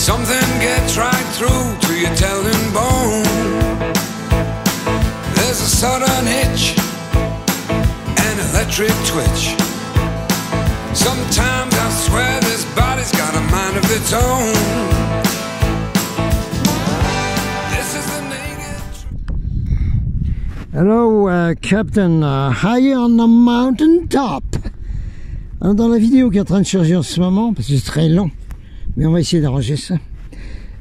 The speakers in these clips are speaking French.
Something gets right through to your telling bone. There's a sudden hitch, an electric twitch. Sometimes I swear this body's got a mind of its own. This is the naked truth. Hello, Captain, high on the mountain top. Alors, dans la vidéo qui est en train de charger en ce moment, parce que c'est très long, mais on va essayer d'arranger ça.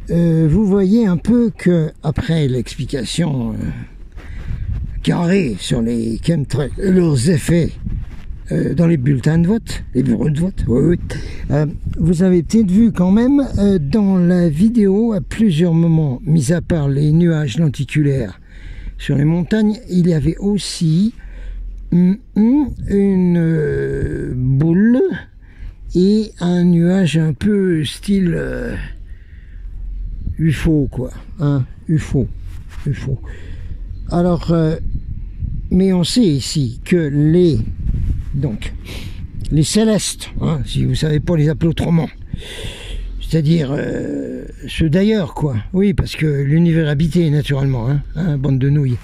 Vous voyez un peu que après l'explication carrée sur les chemtrails, leurs effets dans les bulletins de vote, les bureaux de vote, oui. Vous avez peut-être vu quand même dans la vidéo à plusieurs moments, mis à part les nuages lenticulaires sur les montagnes, il y avait aussi une boule et un nuage un peu style UFO, quoi, hein, UFO. Alors, mais on sait ici que les célestes, hein, si vous savez pas les appeler autrement, c'est-à-dire ceux d'ailleurs, quoi, oui, parce que l'univers habité, naturellement, hein, bande de nouilles,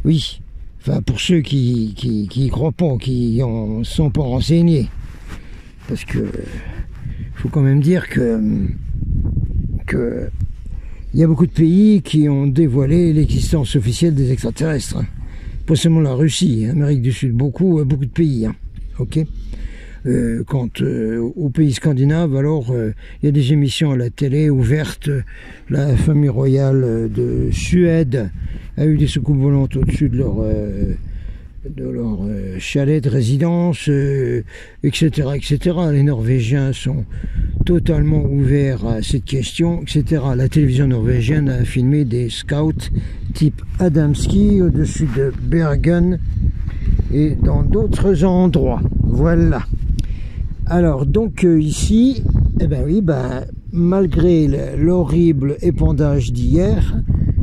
oui, enfin, pour ceux qui y croient pas, qui en sont pas renseignés, parce que faut quand même dire que il y a beaucoup de pays qui ont dévoilé l'existence officielle des extraterrestres. Pas seulement la Russie, Amérique du Sud, beaucoup de pays. Hein. Ok. Quant aux pays scandinaves, alors il y a des émissions à la télé ouvertes. La famille royale de Suède a eu des soucoupes volantes au-dessus de leur chalet de résidence, etc., etc. Les Norvégiens sont totalement ouverts à cette question, etc. La télévision norvégienne a filmé des scouts type Adamski au-dessus de Bergen et dans d'autres endroits. Voilà. Alors, donc ici, eh ben oui, malgré l'horrible épandage d'hier,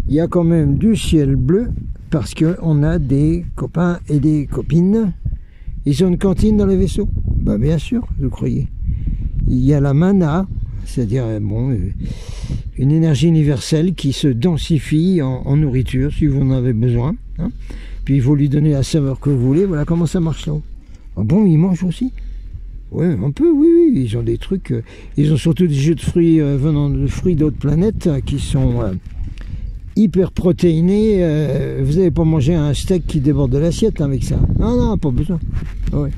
il y a quand même du ciel bleu, parce qu'on a des copains et des copines. Ils ont une cantine dans les vaisseaux. Ben bien sûr, vous croyez. Il y a la mana, c'est-à-dire une énergie universelle qui se densifie en nourriture, si vous en avez besoin. Hein. Puis il faut lui donner la saveur que vous voulez. Voilà comment ça marche là-haut. Ah bon, ils mangent aussi? Oui, un peu, oui. Ils ont des trucs. Ils ont surtout des jus de fruits venant de fruits d'autres planètes qui sont hyper protéinés. Vous n'allez pas manger un steak qui déborde de l'assiette avec ça. Non, pas besoin. Ouais.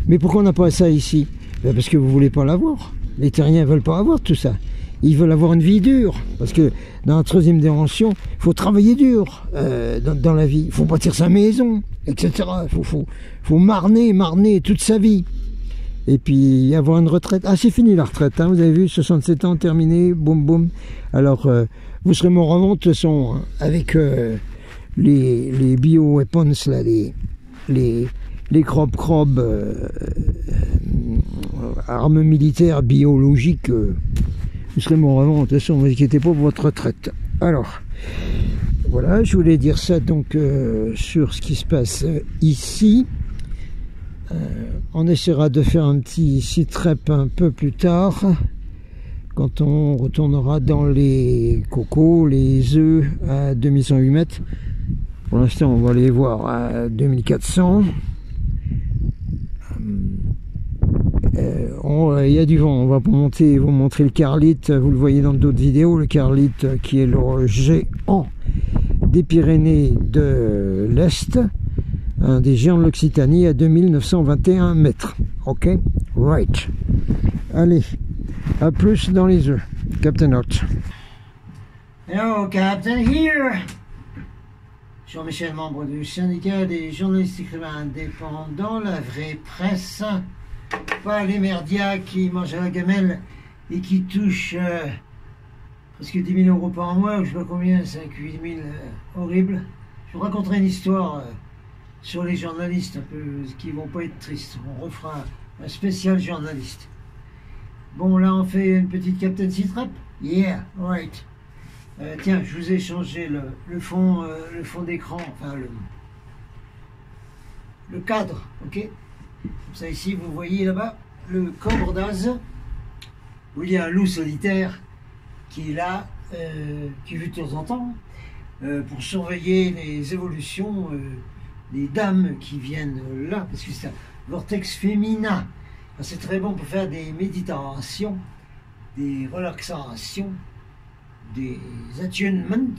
Mais pourquoi on n'a pas ça ici? Parce que vous ne voulez pas l'avoir. Les terriens ne veulent pas avoir tout ça. Ils veulent avoir une vie dure. Parce que dans la troisième dimension, il faut travailler dur dans la vie. Il faut bâtir sa maison, etc. Il faut marner toute sa vie. Et puis avoir une retraite. Ah, c'est fini la retraite, hein, vous avez vu, 67 ans, terminé, boum boum. Alors, vous serez mort avant, de toute façon, hein, avec les bio-weapons, là, les crop armes militaires biologiques, vous serez mort avant, de toute façon, ne vous inquiétez pas pour votre retraite. Alors, voilà, je voulais dire ça donc sur ce qui se passe ici. On essaiera de faire un petit site rep un peu plus tard, quand on retournera dans les cocos, les œufs à 2108 mètres. Pour l'instant, on va les voir à 2400. Il y a du vent, on va vous montrer le Carlite, vous le voyez dans d'autres vidéos, le Carlite qui est le géant des Pyrénées de l'Est, un des géants de l'Occitanie à 2921 mètres. Ok, right. Allez, à plus dans les œufs. Captain Hart. Hello, Captain here. Jean-Michel, membre du syndicat des journalistes écrivains indépendants, la vraie presse, pas les merdias qui mangent à la gamelle et qui touchent presque 10 000 € par mois, ou je sais pas combien, 5-8 000, horrible. Je vous raconterai une histoire sur les journalistes, un peu, qui vont pas être tristes. On refera un spécial journaliste. Bon, là, on fait une petite Captain Sitrap. Yeah, right. Tiens, je vous ai changé le fond d'écran, enfin le cadre, ok. Comme ça, ici, vous voyez là-bas le Cobre d'Az, où il y a un loup solitaire qui est là, qui est vu de temps en temps, pour surveiller les évolutions des dames qui viennent là, parce que c'est un vortex féminin. C'est très bon pour faire des méditations, des relaxations, des attunements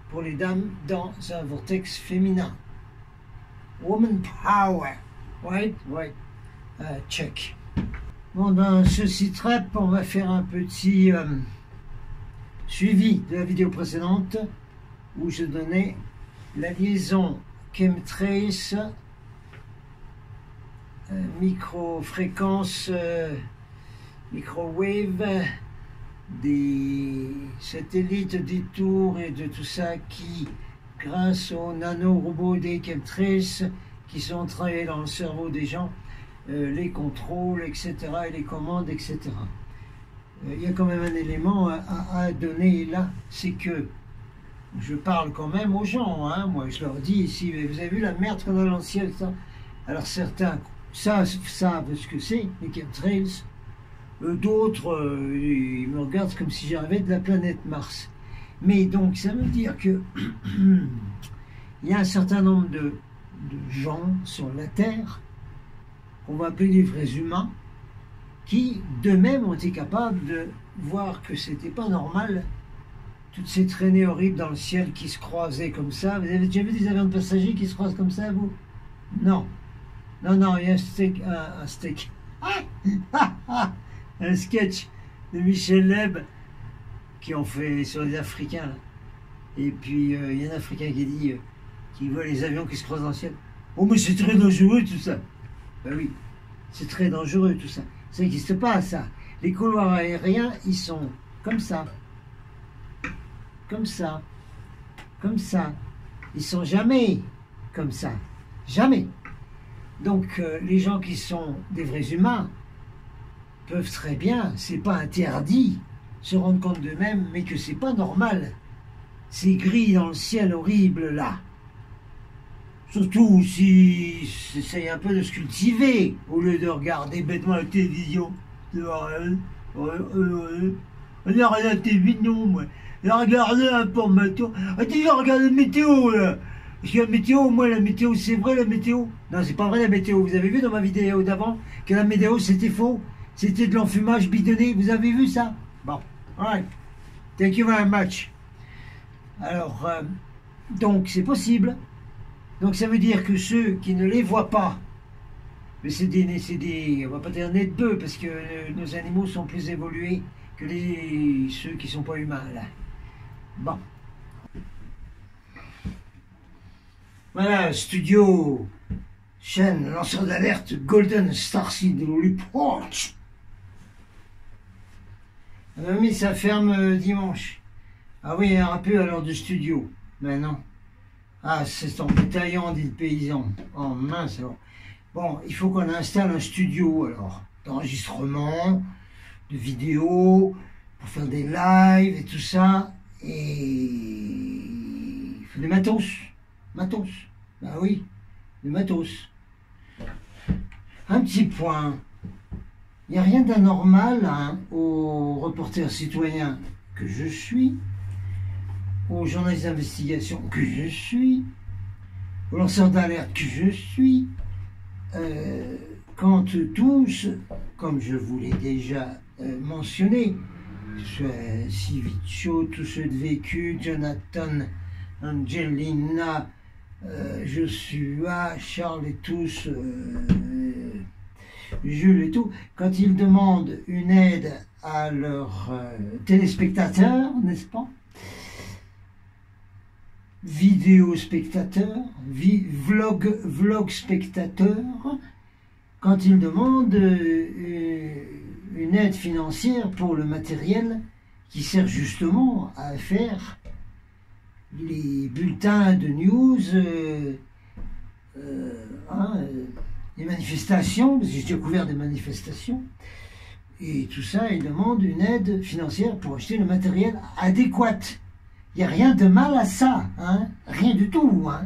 pour les dames dans un vortex féminin. Woman power, right? Right. Check. Bon, dans ce site rep, on va faire un petit suivi de la vidéo précédente où je donnais la liaison chemtrace, micro-fréquence, microwave, des satellites, des tours et de tout ça qui, grâce aux nanorobots des chemtraces qui sont travaillés dans le cerveau des gens, les contrôles, etc., et les commandes, etc. Il y a quand même un élément à donner là, c'est que je parle quand même aux gens, hein, moi je leur dis ici, vous avez vu la merde qu'on a dans le ciel, ça. Alors certains savent ce que c'est, les chemtrails, d'autres, ils me regardent comme si j'arrivais de la planète Mars. Mais donc ça veut dire que il y a un certain nombre de gens sur la Terre, qu'on va appeler les vrais humains, qui d'eux-mêmes ont été capables de voir que c'était pas normal, toutes ces traînées horribles dans le ciel qui se croisaient comme ça. Vous avez déjà vu des avions de passagers qui se croisent comme ça, vous? Non. Non, non, il y a un sketch de Michel Leb qui ont fait sur les Africains. Là. Et puis, il y a un Africain qui dit, qui voit les avions qui se croisent dans le ciel. Oh, mais c'est très dangereux tout ça. Ben oui, c'est très dangereux tout ça. Ça n'existe pas, ça. Les couloirs aériens, ils sont comme ça. Comme ça. Comme ça. Ils sont jamais comme ça. Jamais. Donc, les gens qui sont des vrais humains peuvent très bien, c'est pas interdit, se rendre compte d'eux-mêmes, mais que c'est pas normal. C'est gris dans le ciel horrible, là. Surtout si essayent un peu de se cultiver, au lieu de regarder bêtement la télévision. On a regardé la télévision, moi. On a regardé l'information. Ah, tu vas regarder la météo, là. Parce que la météo, moi, la météo, c'est vrai, la météo? Non, c'est pas vrai, la météo. Vous avez vu dans ma vidéo d'avant que la météo, c'était faux? C'était de l'enfumage bidonné. Vous avez vu ça? Bon, alright. Thank you very much. Alors, donc, c'est possible. Donc ça veut dire que ceux qui ne les voient pas, mais c'est des, on va pas dire nez de bœuf, parce que nos animaux sont plus évolués que ceux qui sont pas humains, là. Bon. Voilà, studio, chaîne, lanceur d'alerte, Golden Starseed Report. Mais ça ferme dimanche. Ah oui, un peu à l'heure du studio, mais non. Ah, c'est en détaillant, dit le paysan. Oh mince alors. Bon, il faut qu'on installe un studio alors, d'enregistrement, de vidéos, pour faire des lives et tout ça. Et il faut des matos. Matos. Bah oui, des matos. Un petit point. Il n'y a rien d'anormal hein, aux reporters citoyens que je suis, aux journalistes d'investigation que je suis, aux lanceurs d'alerte que je suis, quand tous, comme je vous l'ai déjà mentionné, que ce soit Civiccio, tous ceux de Vécu, Jonathan, Angelina, Joshua, Charles et tous, Jules et tout, quand ils demandent une aide à leurs téléspectateurs, n'est-ce pas? Vidéo spectateurs, vlog spectateurs, quand ils demandent une aide financière pour le matériel qui sert justement à faire les bulletins de news, les manifestations, parce que j'ai déjà couvert des manifestations, et tout ça, ils demandent une aide financière pour acheter le matériel adéquat. Il n'y a rien de mal à ça, hein? Rien du tout. Hein?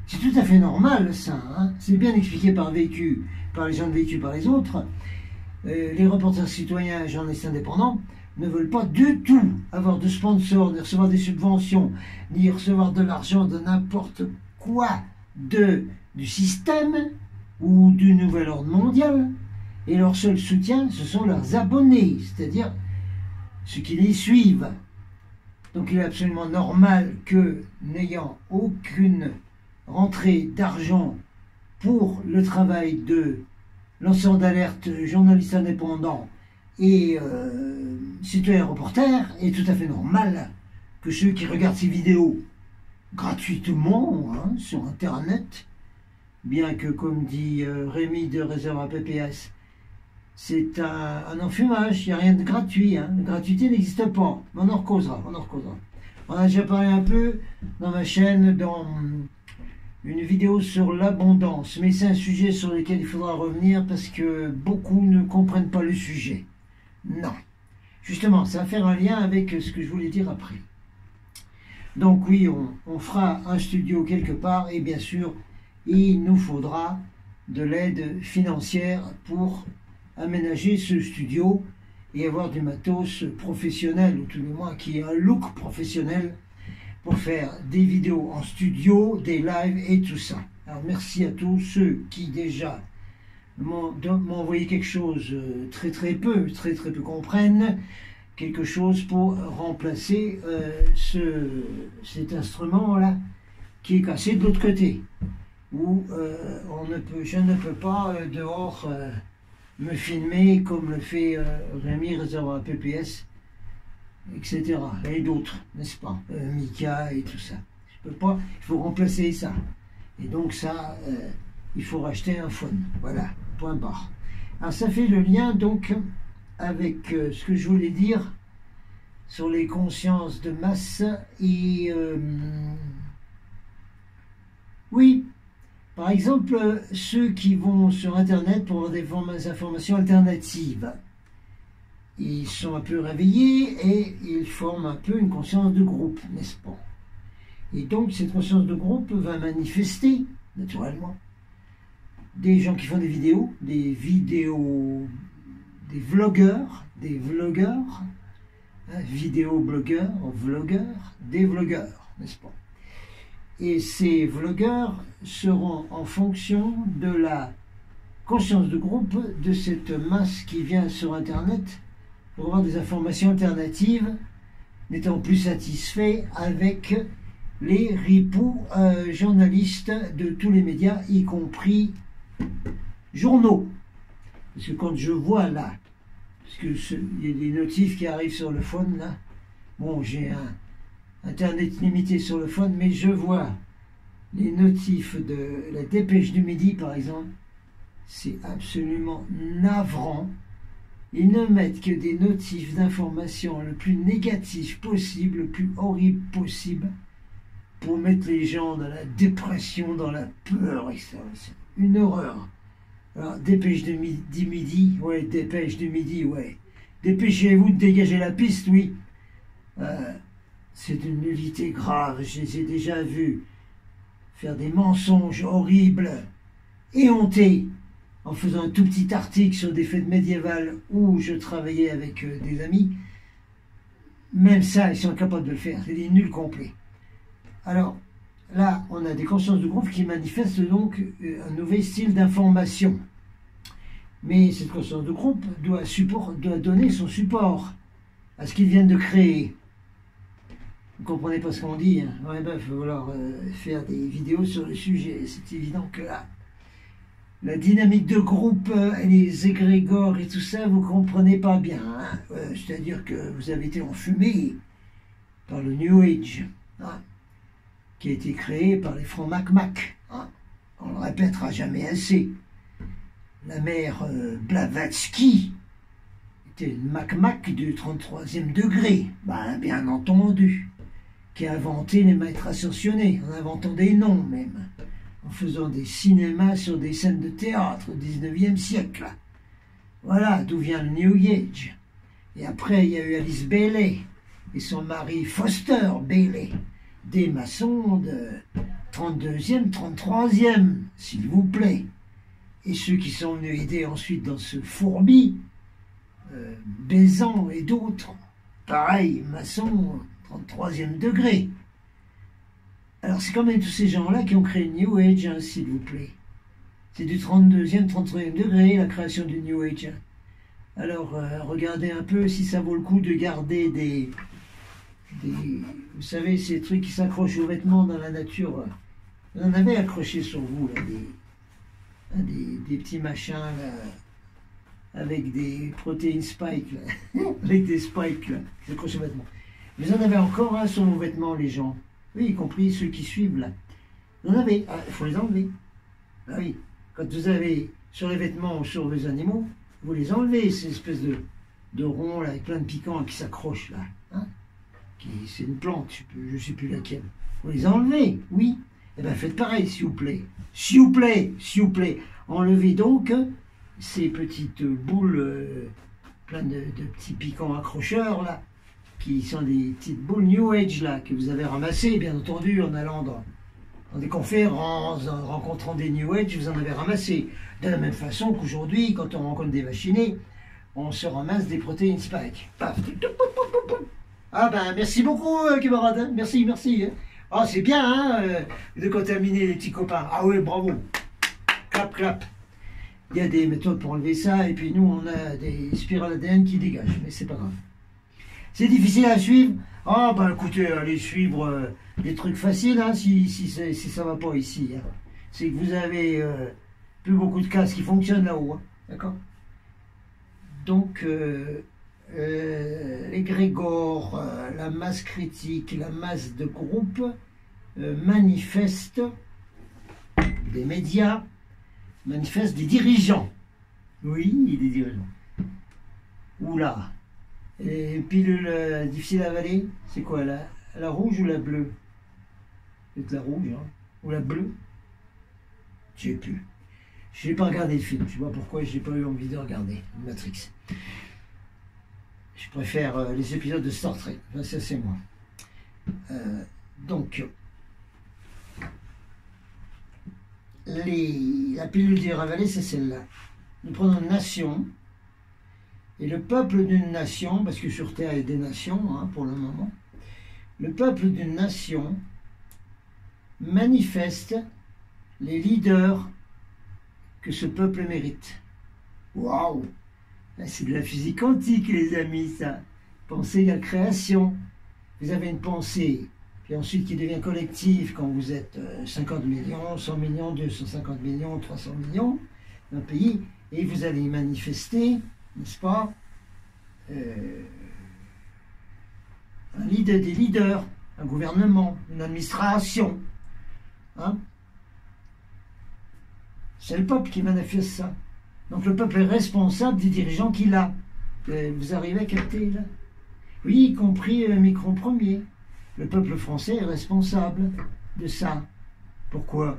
C'est tout à fait normal, ça. Hein? C'est bien expliqué par Vécu, par les gens de Vécu, par les autres. Les reporters citoyens, journalistes indépendants, ne veulent pas du tout avoir de sponsors, ni recevoir des subventions, ni recevoir de l'argent de n'importe quoi du système ou du nouvel ordre mondial. Et leur seul soutien, ce sont leurs abonnés, c'est-à-dire ceux qui les suivent. Donc il est absolument normal que, n'ayant aucune rentrée d'argent pour le travail de lanceur d'alerte, journaliste indépendant et citoyen reporter, est tout à fait normal que ceux qui regardent ces vidéos gratuitement sur Internet, bien que, comme dit Rémi de Réservoir PPS, c'est un enfumage, il n'y a rien de gratuit, la gratuité n'existe pas, mais on en recausera. On a déjà parlé un peu dans ma chaîne, dans une vidéo sur l'abondance, mais c'est un sujet sur lequel il faudra revenir parce que beaucoup ne comprennent pas le sujet. Non. Justement, ça va faire un lien avec ce que je voulais dire après. Donc oui, on fera un studio quelque part et bien sûr, il nous faudra de l'aide financière pour aménager ce studio et avoir du matos professionnel, ou tout du moins qui ait un look professionnel pour faire des vidéos en studio, des lives et tout ça. Alors merci à tous ceux qui déjà m'ont envoyé quelque chose très peu comprennent, quelque chose pour remplacer cet instrument-là qui est cassé de l'autre côté, où je ne peux pas dehors me filmer comme le fait Rémi Réservoir PPS, etc. Et d'autres, n'est-ce pas, Mika et tout ça. Je peux pas, il faut remplacer ça. Et donc ça, il faut racheter un phone. Voilà, point barre. Alors ça fait le lien donc avec ce que je voulais dire sur les consciences de masse et oui. Par exemple, ceux qui vont sur Internet pour avoir des informations alternatives, ils sont un peu réveillés et ils forment un peu une conscience de groupe, n'est-ce pas? Et donc, cette conscience de groupe va manifester, naturellement, des gens qui font des vlogueurs, vidéoblogueurs, vlogueurs, des vlogueurs, n'est-ce pas? Et ces vlogueurs seront en fonction de la conscience de groupe de cette masse qui vient sur Internet pour avoir des informations alternatives, n'étant plus satisfait avec les ripoux journalistes de tous les médias, y compris journaux. Parce que quand je vois là, parce que il y a des notifs qui arrivent sur le phone là, bon, j'ai un Internet limité sur le phone, mais je vois les notifs de la Dépêche du Midi, par exemple, c'est absolument navrant. Ils ne mettent que des notifs d'information le plus négatif possible, le plus horrible possible, pour mettre les gens dans la dépression, dans la peur, et ça, c'est une horreur. Alors, Dépêche du Midi, ouais, Dépêche du Midi, ouais. Dépêchez-vous de dégager la piste, oui. C'est d'une nullité grave, je les ai déjà vus faire des mensonges horribles, éhontés, en faisant un tout petit article sur des fêtes médiévales où je travaillais avec des amis. Même ça, ils sont incapables de le faire, c'est des nuls complets. Alors, là, on a des consciences de groupe qui manifestent donc un nouvel style d'information. Mais cette conscience de groupe doit donner son support à ce qu'ils viennent de créer. Vous ne comprenez pas ce qu'on dit, hein. Ouais, ben, il va falloir faire des vidéos sur le sujet. C'est évident que là, la dynamique de groupe, les égrégores et tout ça, vous ne comprenez pas bien. Hein. C'est-à-dire que vous avez été enfumé par le New Age, hein, qui a été créé par les francs Mac-Mac. Hein. On ne le répétera jamais assez. La mère Blavatsky était une Mac-Mac du 33e degré, ben, bien entendu, qui a inventé les maîtres ascensionnés, en inventant des noms même, en faisant des cinémas sur des scènes de théâtre au 19e siècle. Voilà d'où vient le New Age. Et après, il y a eu Alice Bailey et son mari Foster Bailey, des maçons de 32e, 33e, s'il vous plaît. Et ceux qui sont venus aider ensuite dans ce fourbi, Bézant et d'autres, pareil, maçon, 33e degré. Alors c'est quand même tous ces gens-là qui ont créé le New Age, hein, s'il vous plaît. C'est du 32e, 33e degré, la création du New Age. Alors, regardez un peu si ça vaut le coup de garder des vous savez, ces trucs qui s'accrochent aux vêtements dans la nature. Vous en avez accroché sur vous, là, des petits machins, là, avec des protéines spikes, là, avec des spikes, là, qui s'accrochent aux vêtements. Vous en avez encore un sur vos vêtements, les gens. Oui, y compris ceux qui suivent, là. Vous en avez. Ah, il faut les enlever. Ah oui. Quand vous avez sur les vêtements ou sur vos animaux, vous les enlevez, ces espèces de ronds, là, avec plein de piquants qui s'accrochent, là. Hein, c'est une plante, je ne sais plus laquelle. Vous les enlevez, oui. Eh bien, faites pareil, s'il vous plaît. S'il vous plaît, s'il vous plaît. Enlevez donc ces petites boules, plein de petits piquants accrocheurs, là, qui sont des petites boules New Age, là, que vous avez ramassées, bien entendu, en allant dans des conférences, en rencontrant des New Age, vous en avez ramassé. De la même façon qu'aujourd'hui, quand on rencontre des vaccinés, on se ramasse des protéines spike. Paf. Ah ben, merci beaucoup, camarade. Hein. Merci, merci. Hein. Ah, c'est bien, hein, de contaminer les petits copains. Ah oui, bravo. Clap, clap. Il y a des méthodes pour enlever ça, et puis nous, on a des spirales ADN qui dégagent, mais c'est pas grave. C'est difficile à suivre. Ah ben, écoutez, allez suivre des trucs faciles, hein, si ça va pas ici. Hein. C'est que vous avez plus beaucoup de cases qui fonctionnent là-haut, hein. D'accord? Donc, l'égrégore, la masse critique, la masse de groupe manifeste des médias, manifeste des dirigeants. Oui, des dirigeants. Oula. Et pilule difficile à avaler, c'est quoi, la rouge ou la bleue? C'est la rouge, hein, ou la bleue? Je sais plus. Je n'ai pas regardé le film, je sais pas pourquoi je n'ai pas eu envie de regarder Matrix. Je préfère les épisodes de Star Trek, enfin, ça c'est moi. Donc, la pilule d'Iravalé, c'est celle-là. Nous prenons une nation, et le peuple d'une nation, parce que sur Terre il y a des nations, hein, pour le moment, le peuple d'une nation manifeste les leaders que ce peuple mérite. Waouh! C'est de la physique quantique, les amis, ça. Pensée à la création. Vous avez une pensée, puis ensuite qui devient collective quand vous êtes 50 millions, 100 millions, 250 millions, 300 millions d'un pays, et vous allez y manifester, n'est-ce pas, un leader, des leaders, un gouvernement, une administration. Hein? C'est le peuple qui manifeste ça. Donc le peuple est responsable des dirigeants qu'il a. Vous arrivez à capter là? Oui, y compris Macron premier. Le peuple français est responsable de ça. Pourquoi?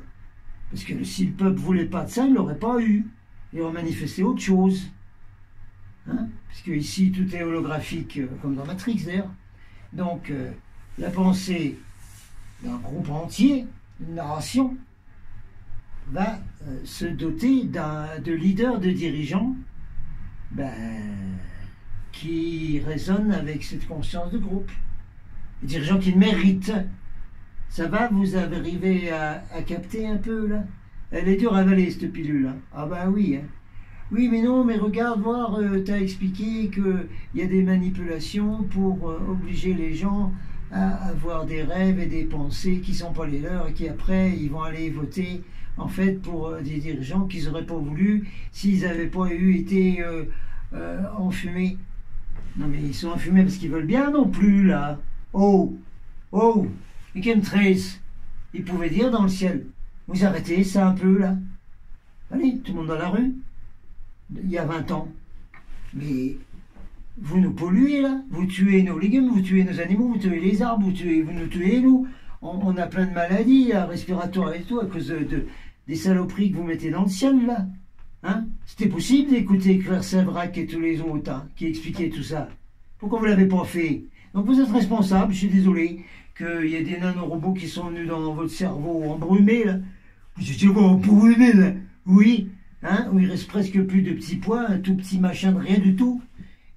Parce que si le peuple ne voulait pas de ça, il ne l'aurait pas eu. Il aurait manifesté autre chose. Hein? Parce que ici, tout est holographique, comme dans Matrix d'ailleurs. Donc, la pensée d'un groupe entier, une narration, va se doter de leaders, de dirigeants, qui résonnent avec cette conscience de groupe. Des dirigeants qui le méritent. Ça va, vous arrivez à capter un peu, là? Elle est dure à avaler, cette pilule-là. Ah ben oui, hein. Oui, mais non, mais regarde, voir, t'as expliqué qu'il y a des manipulations pour obliger les gens à avoir des rêves et des pensées qui ne sont pas les leurs et qui après, ils vont aller voter, en fait, pour des dirigeants qu'ils n'auraient pas voulu s'ils n'avaient pas été enfumés. Non, mais ils sont enfumés parce qu'ils veulent bien non plus, là. Oh, les chemtrails, ils pouvaient dire dans le ciel, vous arrêtez ça un peu, là. Allez, tout le monde dans la rue. Il y a 20 ans. Mais vous nous polluez, là. Vous tuez nos légumes, vous tuez nos animaux, vous tuez les arbres, vous nous tuez, nous. On a plein de maladies là, respiratoires et tout à cause des saloperies que vous mettez dans le ciel, là. Hein? C'était possible d'écouter Claire Sévrac et tous les autres hein, qui expliquaient tout ça. Pourquoi vous ne l'avez pas fait? Donc vous êtes responsable, je suis désolé, qu'il y ait des nanorobots qui sont venus dans votre cerveau embrumé, là. Vous étiez embrumé, là. Oui. Hein, où il reste presque plus de petits pois, un tout petit machin de rien du tout.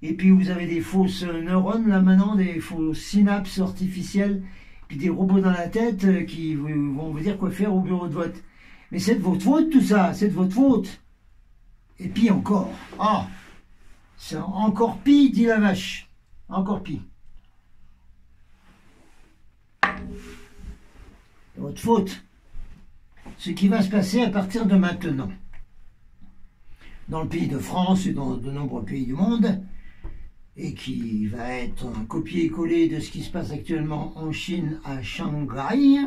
Et puis vous avez des fausses neurones là maintenant, des fausses synapses artificielles, puis des robots dans la tête qui vont vous dire quoi faire au bureau de vote. Mais c'est de votre faute tout ça, c'est de votre faute. Et puis encore, ah, c'est encore pire, dit la vache, encore pire. C'est votre faute. Ce qui va se passer à partir de maintenant, dans le pays de France et dans de nombreux pays du monde, et qui va être un copier-coller de ce qui se passe actuellement en Chine à Shanghai,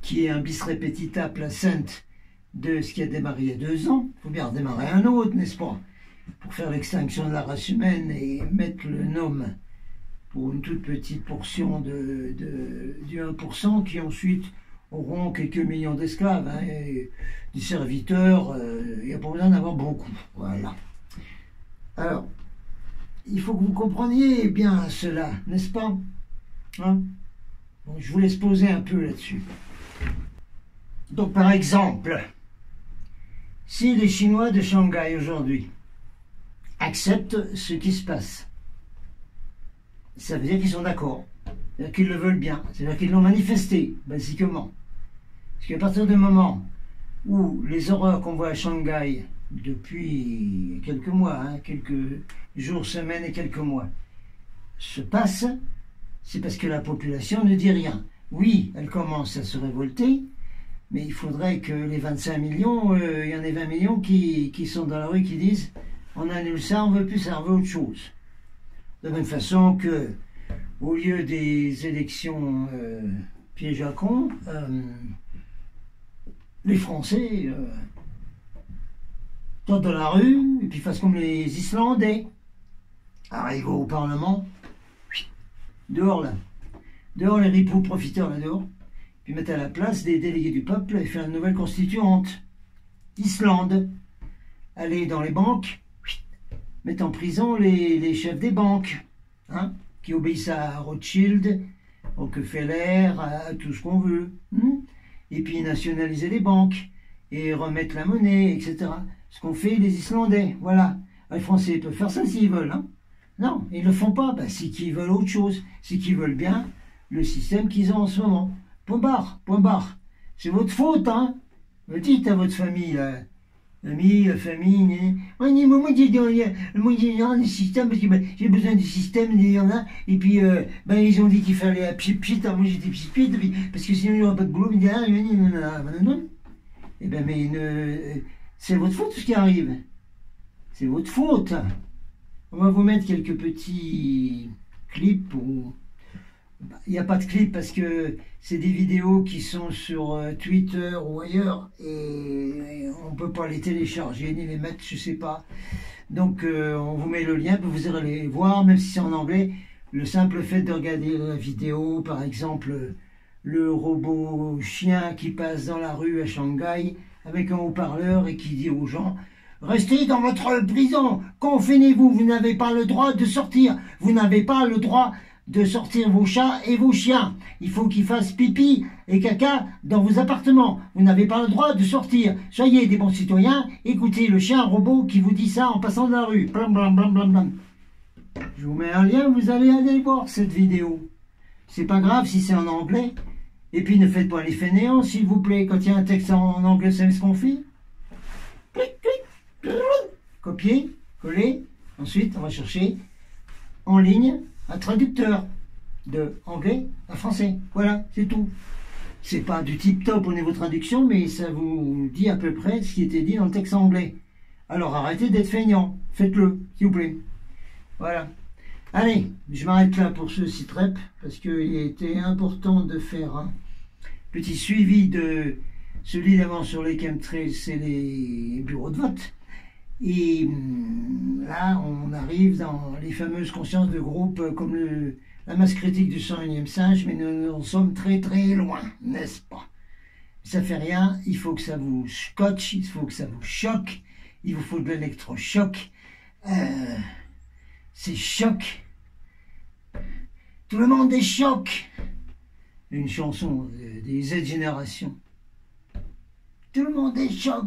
qui est un bis repetita placente de ce qui a démarré il y a 2 ans. Il faut bien redémarrer un autre, n'est-ce pas, pour faire l'extinction de la race humaine et mettre le nom pour une toute petite portion du 1% qui ensuite auront quelques millions d'esclaves, hein, et des serviteurs, il n'y a pas besoin d'avoir beaucoup. Voilà. Alors, il faut que vous compreniez bien cela, n'est-ce pas, hein? Bon, je vous laisse poser un peu là-dessus. Donc, par exemple, si les Chinois de Shanghai aujourd'hui acceptent ce qui se passe, ça veut dire qu'ils sont d'accord, c'est-à-dire qu'ils le veulent bien, c'est-à-dire qu'ils l'ont manifesté, basiquement. Parce qu'à partir du moment où les horreurs qu'on voit à Shanghai depuis quelques mois, hein, quelques jours, semaines et quelques mois, se passent, c'est parce que la population ne dit rien. Oui, elle commence à se révolter, mais il faudrait que les 25 millions, il y en ait 20 millions qui sont dans la rue, qui disent « on annule ça, on ne veut plus, ça, on veut autre chose ». De la même façon que, au lieu des élections piège à con, les Français sortent de la rue et puis fassent comme les Islandais. Arrivent au Parlement, dehors là, dehors les ripoux profiteurs là dehors, puis mettent à la place des délégués du peuple et faire une nouvelle constituante. Islande, aller dans les banques, mettre en prison les chefs des banques, hein, qui obéissent à Rothschild, Rockefeller, à tout ce qu'on veut. Et puis nationaliser les banques et remettre la monnaie, etc. Ce qu'ont fait les Islandais, voilà. Les Français peuvent faire ça s'ils veulent, hein. Non, ils ne le font pas, c'est qu'ils veulent autre chose, c'est qu'ils veulent bien le système qu'ils ont en ce moment. Point barre, point barre. C'est votre faute, hein. Vous dites à votre famille, là, amis, famille, moi j'ai le système, parce que j'ai besoin du système, il y en a, et puis ils ont dit qu'il fallait à pchit, moi j'étais pchit, parce que sinon il n'y aura pas de boulot, et bien mais c'est votre faute tout ce qui arrive, c'est votre faute. On va vous mettre quelques petits clips où il n'y a pas de clip parce que c'est des vidéos qui sont sur Twitter ou ailleurs et on ne peut pas les télécharger ni les mettre, je sais pas. Donc on vous met le lien, vous irez les voir, même si c'est en anglais. Le simple fait de regarder la vidéo, par exemple le robot chien qui passe dans la rue à Shanghai avec un haut-parleur et qui dit aux gens: restez dans votre prison, confinez-vous, vous n'avez pas le droit de sortir, vous n'avez pas le droit de sortir vos chats et vos chiens. Il faut qu'ils fassent pipi et caca dans vos appartements. Vous n'avez pas le droit de sortir. Soyez des bons citoyens, écoutez le chien robot qui vous dit ça en passant dans la rue. Blam, blam, blam, blam, blam. Je vous mets un lien, vous allez aller voir cette vidéo. C'est pas grave si c'est en anglais. Et puis ne faites pas les fainéants, s'il vous plaît. Quand il y a un texte en anglais, vous savez ce qu'on fait? Clic, clic, copier, coller. Ensuite, on va chercher en ligne un traducteur de anglais à français. Voilà, c'est tout. C'est pas du tip-top au niveau traduction, mais ça vous dit à peu près ce qui était dit dans le texte anglais. Alors arrêtez d'être feignant. Faites-le, s'il vous plaît. Voilà. Allez, je m'arrête là pour ce site rep, parce qu'il était important de faire un petit suivi de celui d'avant sur les chemtrails, c'est les bureaux de vote. Et là, on arrive dans les fameuses consciences de groupe comme la masse critique du 101e singe, mais nous en sommes très très loin, n'est-ce pas? Ça fait rien, il faut que ça vous scotche, il faut que ça vous choque, il vous faut de l'électrochoc. C'est choc. Tout le monde est choc. Une chanson des Z Génération. Tout le monde est choc,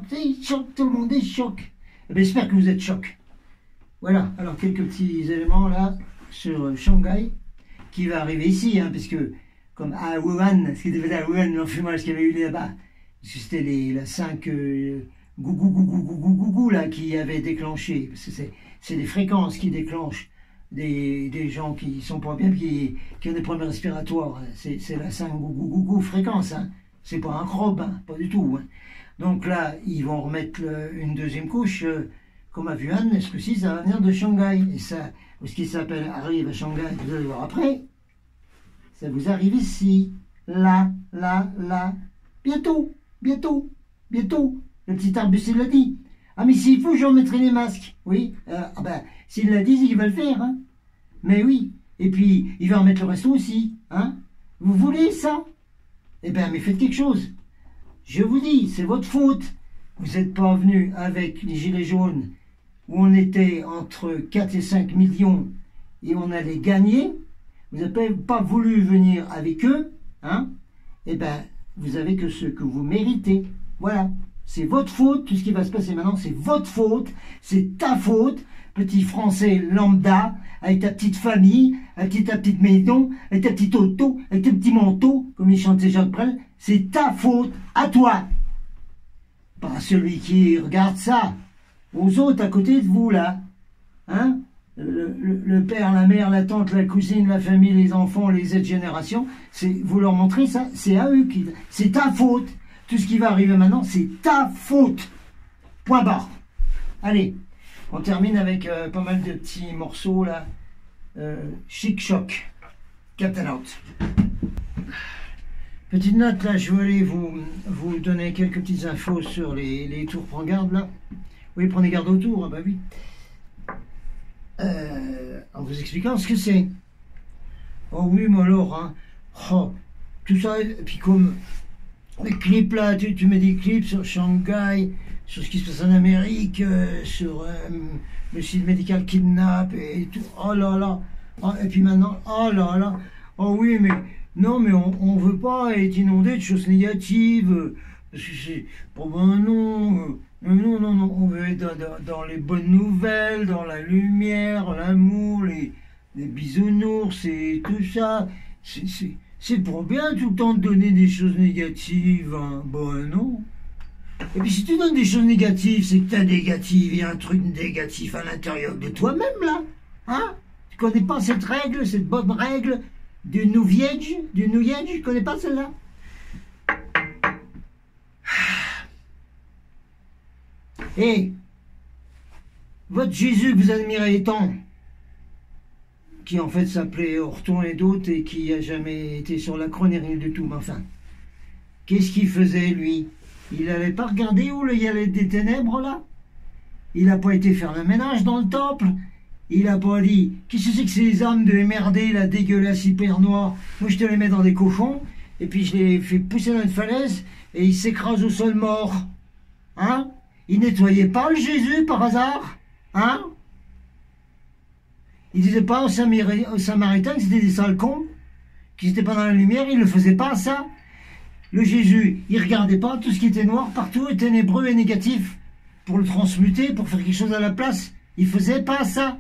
tout le monde est choc. J'espère que vous êtes choc. Voilà, alors quelques petits éléments là sur Shanghai qui va arriver ici, hein, parce que comme à Wuhan, ce qui était fait à Wuhan, l'enfumage qu'il y avait eu là-bas, parce que c'était les 5 gougou là qui avaient déclenché, parce que c'est des fréquences qui déclenchent des gens qui sont pas bien, qui ont des problèmes respiratoires. C'est la 5 gougou fréquence, hein. C'est pas un chrome, hein, pas du tout. Hein. Donc là, ils vont remettre une deuxième couche, comme à Wuhan, ce coup-ci, ça va venir de Shanghai. Et ça, ce qui s'appelle arrive à Shanghai, vous allez voir après, ça vous arrive ici, là, bientôt, bientôt, bientôt. Le petit arbuste, il l'a dit. Ah, mais s'il faut, je remettrai les masques. Oui, s'il l'a dit, il va le faire. Hein. Mais oui, et puis, il va remettre le resto aussi. Hein. Vous voulez ça? Eh bien, mais faites quelque chose. Je vous dis, c'est votre faute. Vous n'êtes pas venu avec les gilets jaunes, où on était entre 4 et 5 millions, et on allait gagner. Vous n'avez pas voulu venir avec eux. Hein. Eh bien, vous avez que ce que vous méritez. Voilà. C'est votre faute, tout ce qui va se passer maintenant, c'est votre faute, c'est ta faute, petit Français lambda, avec ta petite famille, avec ta petite maison, avec ta petite auto, avec tes petits manteaux, comme il chantait Jacques Brel, c'est ta faute, à toi. Pas celui qui regarde ça, aux autres à côté de vous, là. Hein? Le père, la mère, la tante, la cousine, la famille, les enfants, les autres générations, vous leur montrez ça, c'est à eux qui... C'est ta faute. Tout ce qui va arriver maintenant, c'est ta faute. Point barre. Allez, on termine avec pas mal de petits morceaux là. Chic Choc. Captain Out. Petite note là, je voulais vous donner quelques petites infos sur les tours. Prends garde là. Oui, prenez garde autour, ah bah oui. En vous expliquant ce que c'est. Oh oui, mais alors, hein. Oh, tout ça, et puis comme... Les clips là, tu mets des clips sur Shanghai, sur ce qui se passe en Amérique, sur le site médical Kidnap et tout. Oh là là. Oh, et puis maintenant, oh là là. Oh oui, mais non, mais on veut pas être inondé de choses négatives. Bon ben non. Non. On veut être dans les bonnes nouvelles, dans la lumière, l'amour, les bisounours et tout ça. C'est pour bien tout le temps de donner des choses négatives, hein. Bon, non. Et puis si tu donnes des choses négatives, c'est que t'as négative, il y a un truc négatif à l'intérieur de toi-même, là. Hein? Tu connais pas cette règle, cette bonne règle du New Age? Tu connais pas celle-là? Et votre Jésus que vous admirez tant, qui en fait s'appelait Orton et d'autres et qui a jamais été sur la chronerie du tout, mais enfin, qu'est-ce qu'il faisait lui? Il n'allait pas regarder où il y avait des ténèbres là? Il n'a pas été faire le ménage dans le temple? Il n'a pas dit, qu'est-ce que c'est que ces âmes de MRD là, dégueulasses, hyper noires? Moi je te les mets dans des cochons, et puis je les fais pousser dans une falaise, et ils s'écrasent au sol mort. Hein? Il nettoyait pas le Jésus par hasard? Hein? Il disait pas aux Samaritains que c'était des sales cons, qu'ils n'étaient pas dans la lumière, il ne le faisait pas ça. Le Jésus, il regardait pas tout ce qui était noir partout, et ténébreux et négatif, pour le transmuter, pour faire quelque chose à la place. Il faisait pas ça.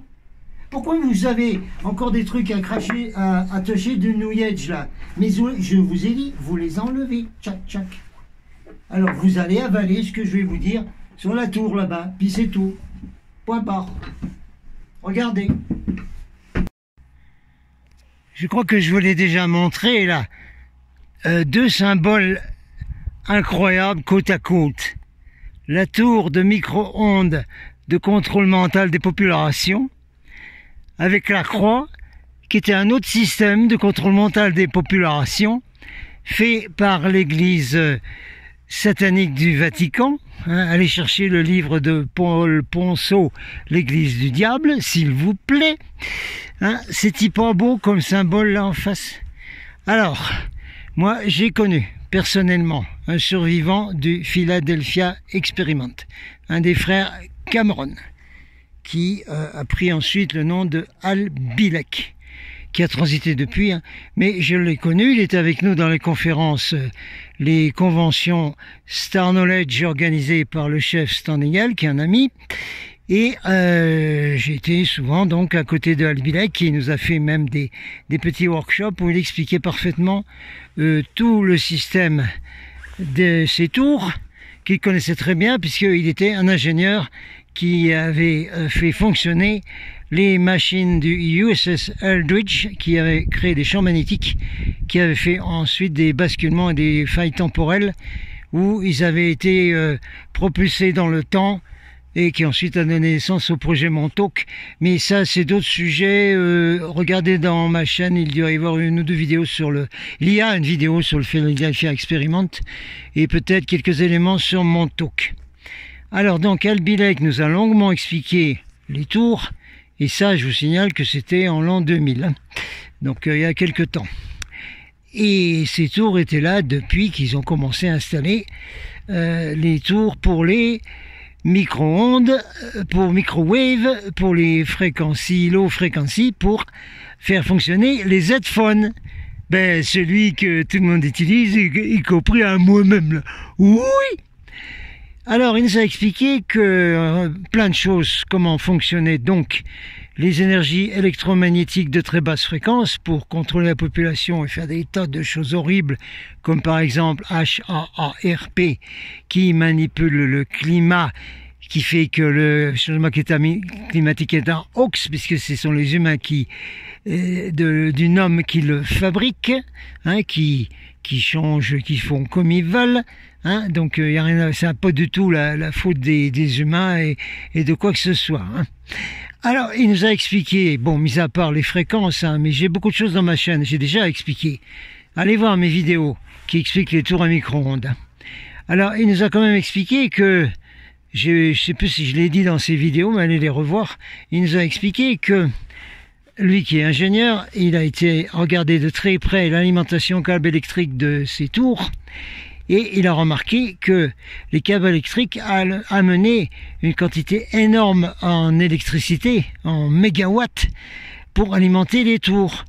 Pourquoi vous avez encore des trucs à cracher, à toucher de New Age là? Mais je vous ai dit, vous les enlevez, tchac. Alors vous allez avaler ce que je vais vous dire sur la tour là-bas, puis c'est tout. Point barre. Regardez. Je crois que je vous l'ai déjà montré là. Deux symboles incroyables côte à côte. La tour de micro-ondes de contrôle mental des populations, avec la croix, qui était un autre système de contrôle mental des populations, fait par l'église satanique du Vatican. Allez chercher le livre de Paul Ponceau, l'église du diable, s'il vous plaît. C'est-il pas beau comme symbole là en face? Alors, moi j'ai connu personnellement un survivant du Philadelphia Experiment, un des frères Cameron, qui a pris ensuite le nom de Al Bilek, qui a transité depuis, mais je l'ai connu, il était avec nous dans les conférences, les conventions Star Knowledge organisées par le chef Stan Engel, qui est un ami, Et j'étais souvent donc à côté de Albilek, qui nous a fait même des petits workshops où il expliquait parfaitement tout le système de ces tours, qu'il connaissait très bien puisqu'il était un ingénieur qui avait fait fonctionner les machines du USS Eldridge, qui avait créé des champs magnétiques, qui avaient fait ensuite des basculements et des failles temporelles où ils avaient été propulsés dans le temps, et qui ensuite a donné naissance au projet Montauk. Mais ça, c'est d'autres sujets. Regardez dans ma chaîne, il doit y avoir une ou deux vidéos il y a une vidéo sur le Philadelphia Experiment, et peut-être quelques éléments sur Montauk. Alors donc, Albilek nous a longuement expliqué les tours, et ça, je vous signale que c'était en l'an 2000, hein. Donc il y a quelques temps. Et ces tours étaient là depuis qu'ils ont commencé à installer les tours pour les micro-ondes, pour microwave, pour les fréquencies, low frequency, pour faire fonctionner les headphones. Ben, celui que tout le monde utilise, y compris à moi-même, là. Oui! Alors, il nous a expliqué que plein de choses, comment fonctionnaient donc les énergies électromagnétiques de très basse fréquence pour contrôler la population et faire des tas de choses horribles, comme par exemple HAARP, qui manipule le climat, qui fait que le changement climatique est un hoax, puisque ce sont les humains d'un homme qui le fabrique, hein, qui changent, qui font comme ils veulent. Hein, donc y a rien, c'est pas du tout la faute des humains et de quoi que ce soit. Hein. Alors il nous a expliqué, bon, mis à part les fréquences, hein, mais j'ai beaucoup de choses dans ma chaîne, j'ai déjà expliqué. Allez voir mes vidéos qui expliquent les tours à micro-ondes. Alors il nous a quand même expliqué que, je sais plus si je l'ai dit dans ces vidéos, mais allez les revoir. Il nous a expliqué que lui qui est ingénieur, il a été regarder de très près l'alimentation câble électrique de ces tours. Et il a remarqué que les câbles électriques amenaient une quantité énorme en électricité, en mégawatts, pour alimenter les tours.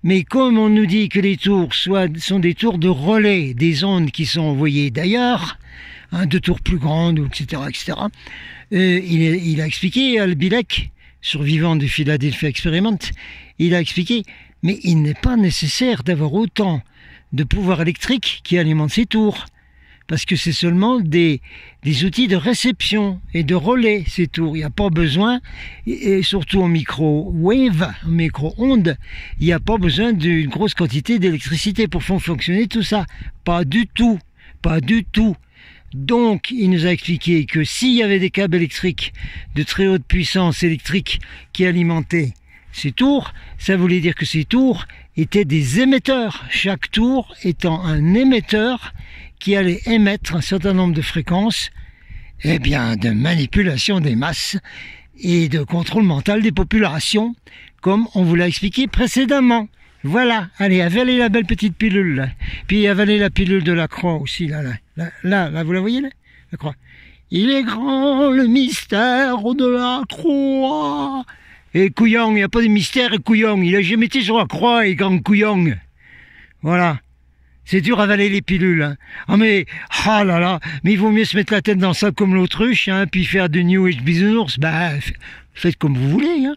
Mais comme on nous dit que les tours sont des tours de relais des ondes qui sont envoyées d'ailleurs, hein, de tours plus grandes, etc., etc., il a expliqué, Albilek, survivant du Philadelphia Experiment, il a expliqué, mais il n'est pas nécessaire d'avoir autant de pouvoir électrique qui alimente ces tours, parce que c'est seulement des outils de réception et de relais, ces tours. Il n'y a pas besoin, et surtout en micro-wave, en micro-ondes, il n'y a pas besoin d'une grosse quantité d'électricité pour faire fonctionner tout ça. Pas du tout, pas du tout. Donc, il nous a expliqué que s'il y avait des câbles électriques de très haute puissance électrique qui alimentaient ces tours, ça voulait dire que ces tours étaient des émetteurs, chaque tour étant un émetteur qui allait émettre un certain nombre de fréquences, eh bien, de manipulation des masses et de contrôle mental des populations, comme on vous l'a expliqué précédemment. Voilà, allez, avalez la belle petite pilule, là. Puis avalez la pilule de la croix aussi, là, vous la voyez, là, la croix. Il est grand le mystère de la croix. Et couillon, il n'y a pas de mystère, et couillon, il a jamais été sur la croix, et grand couillon. Voilà. C'est dur à avaler les pilules, hein. Ah mais, ah là là, mais il vaut mieux se mettre la tête dans ça comme l'autruche, hein, puis faire du New Age bisounours. Bah, faites comme vous voulez, hein.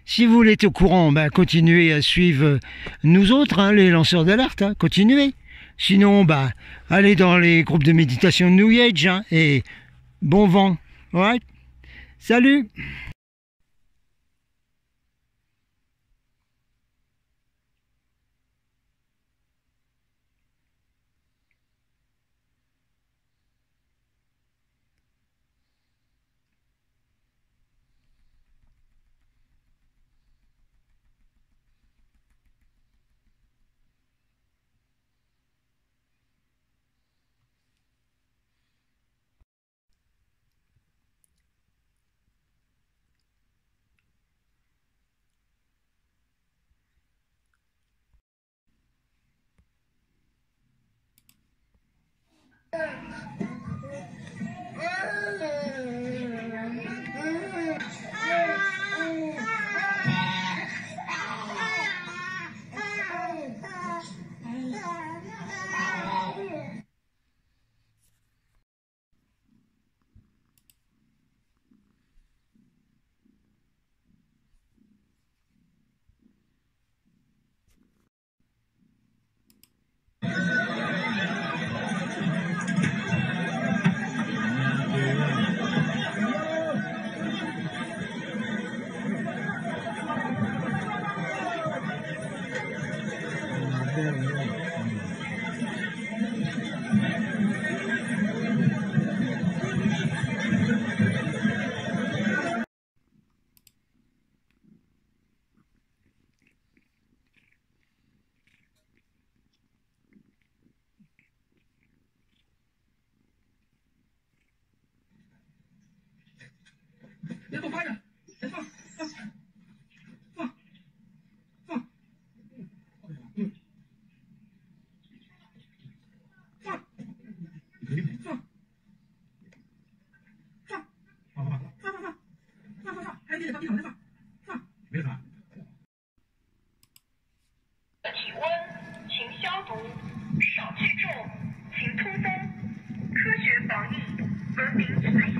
Si vous voulez être au courant, bah, continuez à suivre nous autres, hein, les lanceurs d'alerte, hein, continuez. Sinon, bah, allez dans les groupes de méditation New Age, hein, et bon vent. Ouais. Salut! 别给我趴着，别放，放，放，放，放，放，还得放地上再放，没啥。体温，勤消毒，少聚众，勤通风，科学防疫，文明执行。